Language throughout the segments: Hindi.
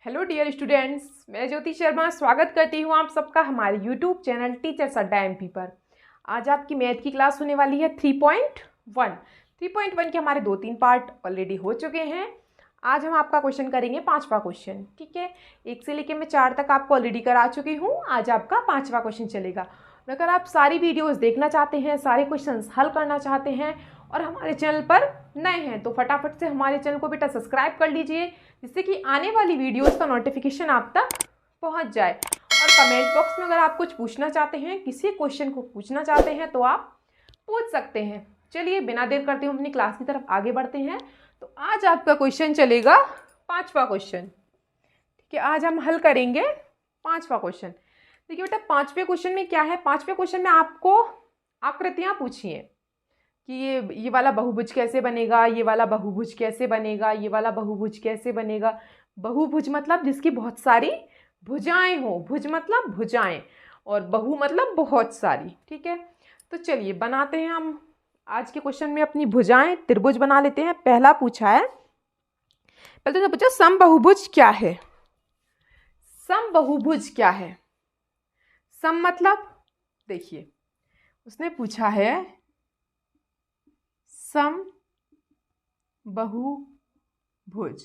हेलो डियर स्टूडेंट्स, मैं ज्योति शर्मा स्वागत करती हूँ आप सबका हमारे यूट्यूब चैनल टीचर्स अड्डा एमपी पर। आज आपकी मैथ की क्लास होने वाली है 3.1। 3.1 के हमारे 2-3 पार्ट ऑलरेडी हो चुके हैं। आज हम आपका क्वेश्चन करेंगे 5वां क्वेश्चन। ठीक है, 1 से लेकर मैं 4 तक आपको ऑलरेडी करा चुकी हूँ। आज आपका 5वां क्वेश्चन चलेगा। अगर आप सारी वीडियोज़ देखना चाहते हैं, सारे क्वेश्चन हल करना चाहते हैं और हमारे चैनल पर नए हैं तो फटाफट से हमारे चैनल को बेटा सब्सक्राइब कर लीजिए, जिससे कि आने वाली वीडियोस का नोटिफिकेशन आप तक पहुंच जाए। और कमेंट बॉक्स में अगर आप कुछ पूछना चाहते हैं, किसी क्वेश्चन को पूछना चाहते हैं तो आप पूछ सकते हैं। चलिए बिना देर करते हुए अपनी क्लास की तरफ आगे बढ़ते हैं। तो आज आपका क्वेश्चन चलेगा 5वां क्वेश्चन। ठीक है, आज हम हल करेंगे 5वां क्वेश्चन। देखिए बेटा, 5वें क्वेश्चन में क्या है। 5वें क्वेश्चन में आपको आकृतियाँ पूछी हैं कि ये वाला बहुभुज कैसे बनेगा, ये वाला बहुभुज कैसे बनेगा, ये वाला बहुभुज कैसे बनेगा। बहुभुज मतलब जिसकी बहुत सारी भुजाएं हो, भुज मतलब भुजाएं, और बहु मतलब बहुत सारी। ठीक है, तो चलिए बनाते हैं हम आज के क्वेश्चन में अपनी भुजाएं। त्रिभुज बना लेते हैं। पहला पूछा है, पहले तो पूछा समबहुभुज क्या है। समबहुभुज क्या है। सम मतलब देखिए, उसने पूछा है सम बहुभुज।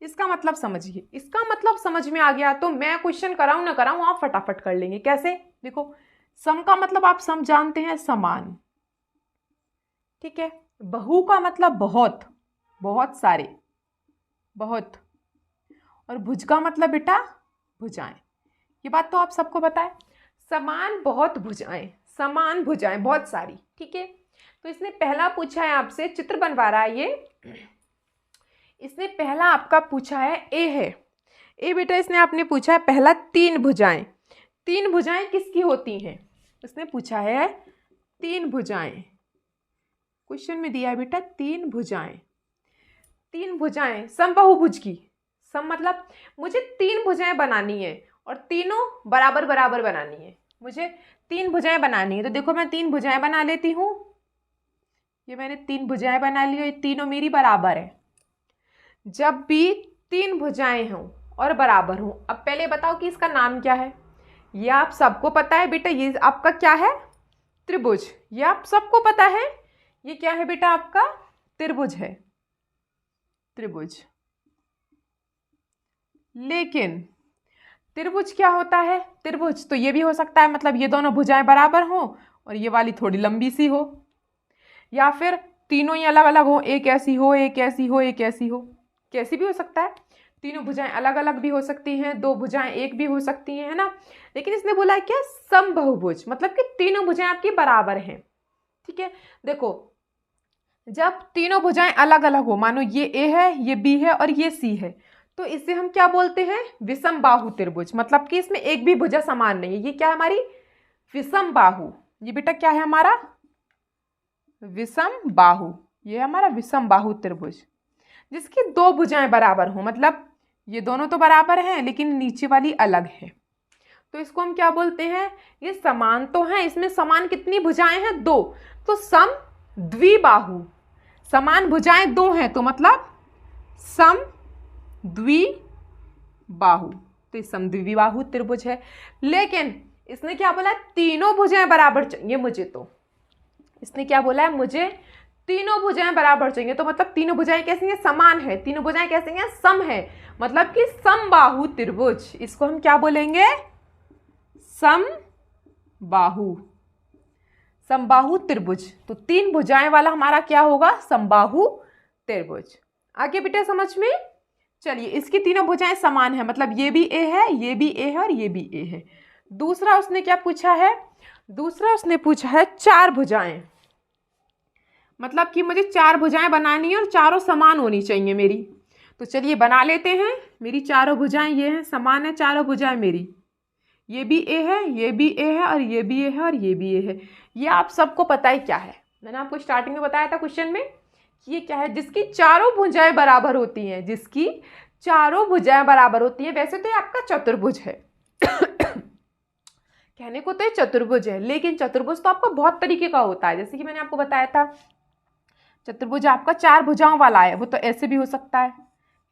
इसका मतलब समझिए, इसका मतलब समझ में आ गया तो मैं क्वेश्चन कराऊं ना कराऊं आप फटाफट कर लेंगे। कैसे, देखो, सम का मतलब आप सम जानते हैं, समान। ठीक है, बहु का मतलब बहुत, बहुत सारे, बहुत, और भुज का मतलब बेटा भुजाएं। ये बात तो आप सबको पता है, समान बहुत भुजाएं, समान भुजाएं बहुत सारी। ठीक है, तो इसने पहला पूछा है आपसे, चित्र बनवा रहा है ये। इसने पहला आपका पूछा है ए है। ए बेटा इसने आपने पूछा है पहला 3 भुजाएं। 3 भुजाएं किसकी होती हैं। इसने पूछा है 3 भुजाएं। क्वेश्चन में दिया है बेटा 3 भुजाएं। 3 भुजाएं समबाहुभुज की। सम मतलब मुझे 3 भुजाएं बनानी है और तीनों बराबर बराबर बनानी है। मुझे 3 भुजाएं बनानी है, तो देखो मैं 3 भुजाएं बना लेती हूँ। ये मैंने 3 भुजाएं बना ली और ये तीनों मेरी बराबर है। जब भी 3 भुजाएं हों और बराबर हों, अब पहले बताओ कि इसका नाम क्या है। ये आप सबको पता है बेटा, ये आपका क्या है, त्रिभुज। ये आप सबको पता है, ये क्या है बेटा, आपका त्रिभुज है, त्रिभुज। लेकिन त्रिभुज क्या होता है, त्रिभुज तो ये भी हो सकता है, मतलब ये दोनों भुजाएं बराबर हों और ये वाली थोड़ी लंबी सी हो, या फिर तीनों ही अलग अलग हो, एक ऐसी हो, एक ऐसी हो, एक ऐसी हो। कैसी भी हो सकता है, तीनों भुजाएं अलग अलग भी हो सकती हैं, 2 भुजाएं एक भी हो सकती हैं, है ना। लेकिन इसने बोला है क्या, समबहुभुज, मतलब कि तीनों भुजाएं आपकी बराबर हैं। ठीक है, देखो जब तीनों भुजाएं अलग अलग हो, मानो ये ए है, ये बी है और ये सी है, तो इसे हम क्या बोलते हैं, विषम बाहु त्रिभुज। मतलब कि इसमें एक भी भुजा समान नहीं है। ये क्या है, हमारी विषम बाहु। ये बेटा क्या है, हमारा विषम बाहु। ये हमारा विषम बाहु त्रिभुज, जिसकी 2 भुजाएं बराबर हो, मतलब ये दोनों तो बराबर हैं लेकिन नीचे वाली अलग है, तो इसको हम क्या बोलते हैं, ये समान तो है। इसमें समान कितनी भुजाएं हैं, 2, तो सम द्विबाहु। समान भुजाएं 2 हैं तो मतलब सम द्विबाहु, तो ये सम द्विबाहु त्रिभुज है। लेकिन इसने क्या बोला, तीनों भुजाएं बराबर चाहिए मुझे। तो इसने क्या बोला है, मुझे तीनों भुजाएं बराबर चाहिए। तो मतलब तीनों भुजाएं कैसी हैं, समान है। तीनों भुजाएं कैसी हैं, सम है, मतलब कि समबाहु त्रिभुज। इसको हम क्या बोलेंगे, समबाहु, समबाहु त्रिभुज। तो 3 भुजाएं वाला हमारा क्या होगा, समबाहु त्रिभुज। आगे बेटा समझ में। चलिए, इसकी तीनों भुजाएं समान है, मतलब ये भी ए है, ये भी ए है और ये भी ए है। दूसरा उसने क्या पूछा है, दूसरा उसने पूछा है 4 भुजाएं। मतलब कि मुझे 4 भुजाएं बनानी है और चारों समान होनी चाहिए मेरी। तो चलिए बना लेते हैं। मेरी चारों भुजाएं ये हैं, समान है चारों भुजाएं मेरी। ये भी ए है, ये भी ए है और ये भी ए है और ये भी ए है। ये आप सबको पता है क्या है, मैंने आपको स्टार्टिंग में बताया था क्वेश्चन में कि ये क्या है, जिसकी चारों भुजाएं बराबर होती हैं, जिसकी चारों भुजाएं बराबर होती हैं। वैसे तो ये आपका चतुर्भुज है कहने को तो ये चतुर्भुज है, लेकिन चतुर्भुज तो आपका बहुत तरीके का होता है। जैसे कि मैंने आपको बताया था, चतुर्भुज आपका 4 भुजाओं वाला है। वो तो ऐसे भी हो सकता है,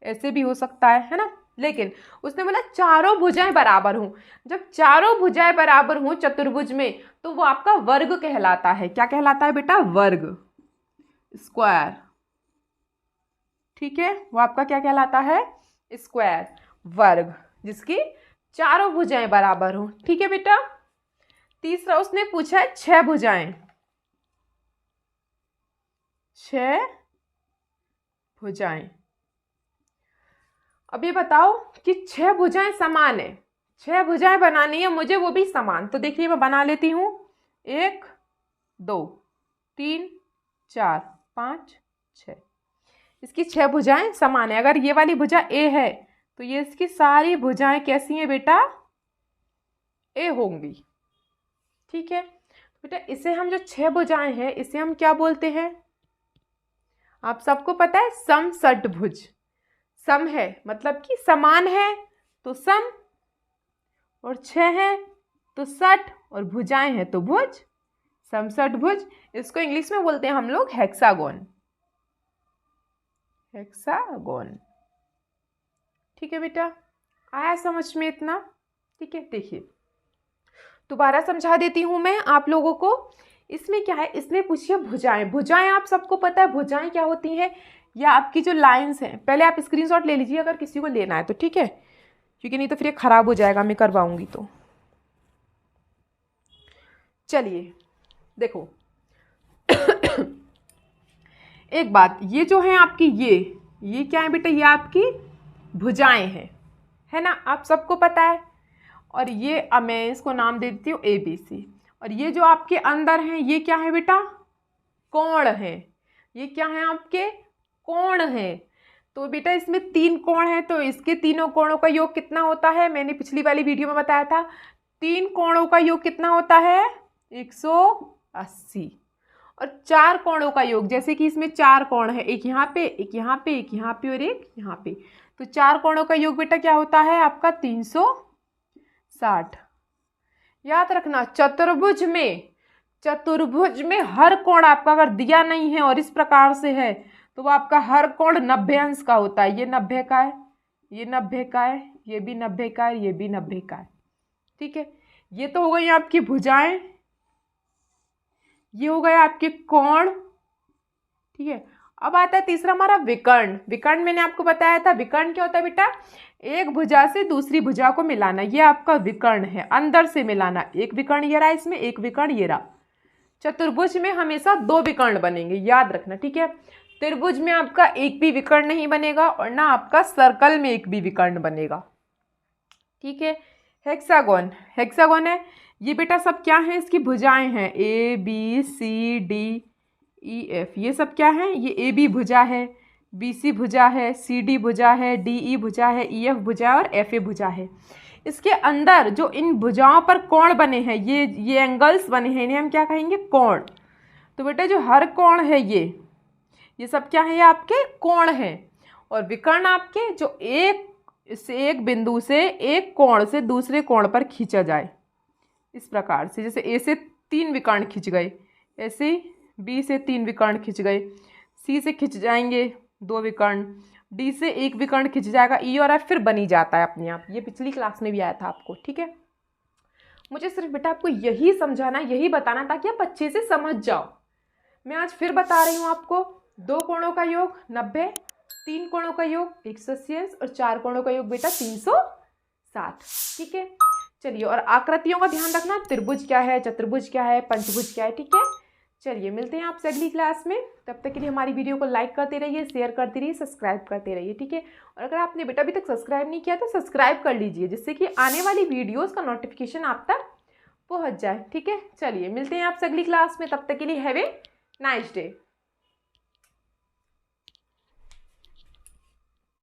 ऐसे भी हो सकता है ना। लेकिन उसने बोला चारों भुजाएं बराबर हों। जब चारों भुजाएं बराबर हों चतुर्भुज में तो वो आपका वर्ग कहलाता है। क्या कहलाता है बेटा? वर्ग, स्क्वायर। ठीक है, वो आपका क्या कहलाता है? स्क्वायर, वर्ग, जिसकी चारों भुजाएं बराबर हों। ठीक है बेटा। तीसरा उसने पूछा है 6 भुजाएं। 6 भुजाएं। अब ये बताओ कि 6 भुजाएं समान है, 6 भुजाएं बनानी है मुझे, वो भी समान। तो देखिए मैं बना लेती हूँ। 1 2 3 4 5 6। इसकी 6 भुजाएं समान है। अगर ये वाली भुजा ए है तो ये इसकी सारी भुजाएं कैसी हैं बेटा? ए होंगी। ठीक है बेटा, इसे हम जो 6 भुजाएं हैं इसे हम क्या बोलते हैं? आप सबको पता है समषटभुज। सम है मतलब कि समान है तो सम, और 6 है तो षट, और भुजाएं हैं तो भुज, समषटभुज। इसको इंग्लिश में बोलते हैं हम लोग हेक्सागोन। हेक्सागोन। ठीक है बेटा, आया समझ में इतना? ठीक है, देखिए दोबारा समझा देती हूं मैं आप लोगों को। इसमें क्या है, इसने पूछी है भुजाएं। भुजाएं आप सबको पता है भुजाएं क्या होती हैं? या आपकी जो लाइंस हैं, पहले आप स्क्रीनशॉट ले लीजिए अगर किसी को लेना है तो, ठीक है, क्योंकि नहीं तो फिर ये खराब हो जाएगा मैं करवाऊंगी तो। चलिए देखो एक बात, ये जो है आपकी ये क्या है बेटा? ये आपकी भुजाएं हैं, है ना? आप सबको पता है। और ये अब मैं इसको नाम दे देती हूँ ABC। और ये जो आपके अंदर हैं ये क्या है बेटा? कोण है। ये क्या है आपके? कोण है। तो बेटा इसमें 3 कोण हैं, तो इसके तीनों कोणों का योग कितना होता है? मैंने पिछली वाली वीडियो में बताया था। 3 कोणों का योग कितना होता है? 180। और 4 कोणों का योग, जैसे कि इसमें 4 कोण है, एक यहाँ पे, एक यहाँ पे, एक यहाँ पे और एक यहाँ पे, तो 4 कोणों का योग बेटा क्या होता है आपका? 360। याद रखना चतुर्भुज में हर कोण आपका अगर दिया नहीं है और इस प्रकार से है तो वो आपका हर कोण 90 अंश का होता है। ये 90 का है, ये 90 का है, ये भी 90 का है, ये भी 90 का है। ठीक है, ये तो हो गई आपकी भुजाएं, ये हो गया आपके कोण। ठीक है, अब आता है तीसरा हमारा विकर्ण। विकर्ण मैंने आपको बताया था। विकर्ण क्या होता है बेटा? एक भुजा से दूसरी भुजा को मिलाना, ये आपका विकर्ण है। अंदर से मिलाना, एक विकर्ण ये रहा इसमें, एक विकर्ण ये रहा। चतुर्भुज में हमेशा 2 विकर्ण बनेंगे, याद रखना। ठीक है, त्रिभुज में आपका एक भी विकर्ण नहीं बनेगा और ना आपका सर्कल में एक भी विकर्ण बनेगा। ठीक है, हेक्सागोन। हेक्सागोन है ये बेटा, सब क्या है? इसकी भुजाएं हैं ABCDEF। ये सब क्या है? ये AB भुजा है, BC भुजा है, CD भुजा है, DE भुजा है, EF भुजा और FA भुजा है। इसके अंदर जो इन भुजाओं पर कोण बने हैं, ये एंगल्स बने हैं, इन्हें हम क्या कहेंगे? कोण। तो बेटा जो हर कोण है ये सब क्या है? ये आपके कोण हैं। और विकर्ण आपके जो एक बिंदु से एक कोण से दूसरे कोण पर खींचा जाए, इस प्रकार से। जैसे A से 3 विकर्ण खिंच गए, ऐसे B से 3 विकर्ण खिंच गए, C से खिंच जाएंगे 2 विकर्ण, D से 1 विकर्ण खिंच जाएगा, E और F फिर बनी जाता है अपने आप। ये पिछली क्लास में भी आया था आपको। ठीक है, मुझे सिर्फ बेटा आपको यही समझाना, यही बताना ताकि आप अच्छे से समझ जाओ। मैं आज फिर बता रही हूँ आपको, 2 कोणों का योग 90, 3 कोणों का योग 180 और 4 कोणों का योग बेटा 360। ठीक है, चलिए, और आकृतियों का ध्यान रखना, त्रिभुज क्या है, चतुर्भुज क्या है, पंचभुज क्या है। ठीक है, चलिए मिलते हैं आपसे अगली क्लास में। तब तक के लिए हमारी वीडियो को लाइक करते रहिए, शेयर करते रहिए, सब्सक्राइब करते रहिए। ठीक है, और अगर आपने बेटा अभी तक सब्सक्राइब नहीं किया तो सब्सक्राइब कर लीजिए, जिससे कि आने वाली वीडियोज़ का नोटिफिकेशन आप तक पहुँच जाए। ठीक है, चलिए मिलते हैं आपसे अगली क्लास में। तब तक के लिए हैव ए नाइस डे।